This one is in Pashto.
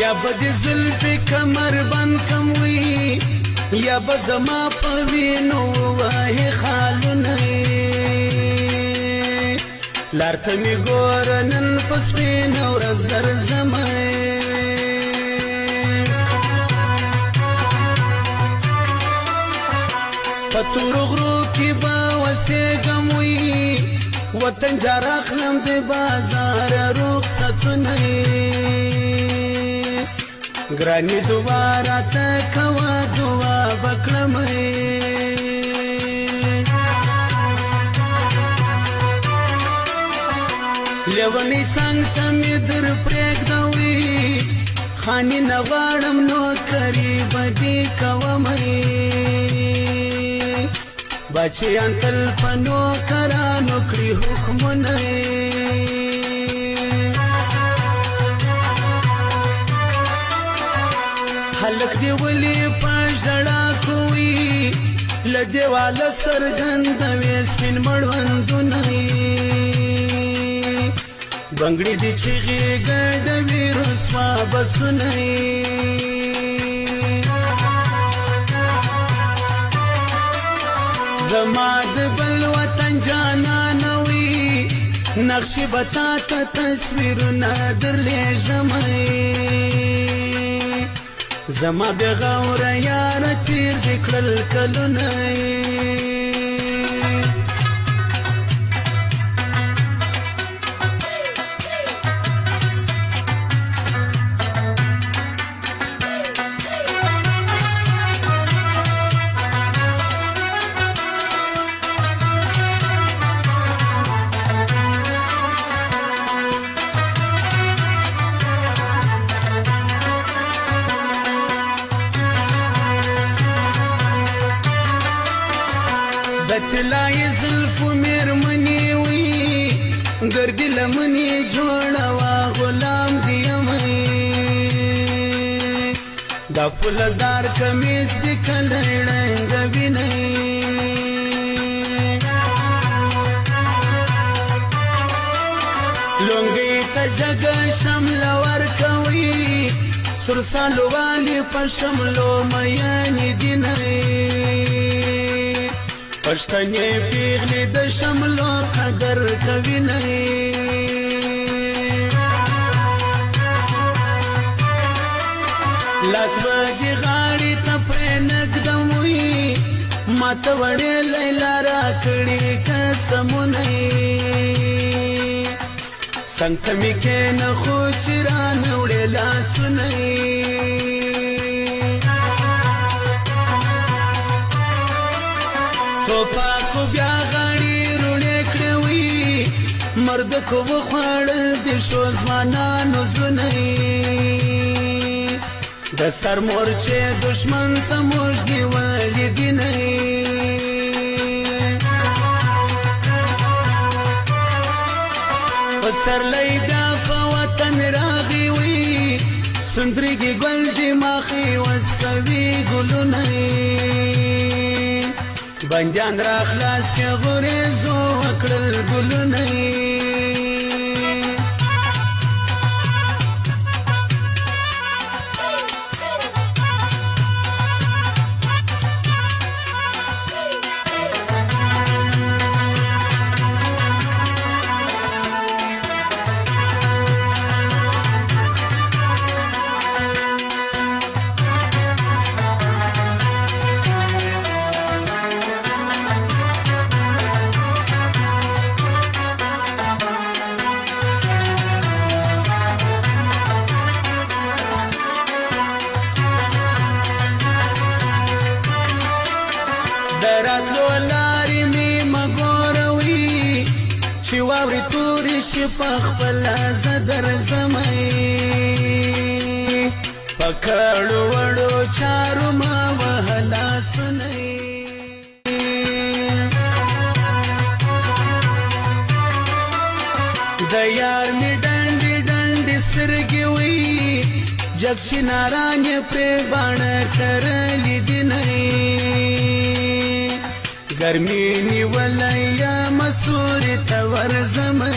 یا به د زلفې کمر بند کم وي یا به زما په وینو ووهې خالونه لار ته مې ګوره نن په سپینه ورځ درځمه په تورو غرو کې به اوسېږم وي وطن جار اخلم د بازار رخصتونه ګرانې دعا راته کوه دعا به کړم لیونی څنګ ته مې در پرېږدوي خاني نه غواړم نوکري به دې کوم بچیان تل په نوکرانو کړي حکمونه هلک دې ولې په ژړا کوي له دیواله څرګندوي سپین مړوندونه بنګړي دې چیغې ګډوي رسوا بسونه زما د بل وطن جانانه وي نقشې به تا ته تصویرونه درلیږم زما بې غوره یاره تېر دې کړل کلونه طلای زلفو میرمنې وي ګردې لمنې جوړوه غلام دې یم دا پولدار کمیس دې کلی ړنګوینئ لونګۍ ته جګه شمله ورکوي سور سالو والې په شملو میانې دینئ پښتنې پیغلې د شملو قدر کوي نه لاس به دې غاړې ته پرې نږدم وي ماته وړې لیلا راکړي قسمونه څنګ ته مې کښېنه خو چې رانه وړې لاسونه توپاکو بیا غاړې روڼې کړې وي مردکو وخوړل د ښو ځوانانو زړونه د سر مورچې دښمن ته موږ نیولي دینه پسرلی بیا په وطن راغی وي سندریږي ګل دماغي وسکوي ګلونه بندیان را خلاص کې غوریزو وکړل ګلونه دراتلو لارې مې مګوروي چې واورې تورې شي په خپله زه درځمه په کړو وړو چارو مه وهه لاسونه د یار مې ډنډې ډنډې سترګې وي جګشي ناران یې پرې باڼه کرلي دینه ګرمي نیولی یم سوري ته ورځمه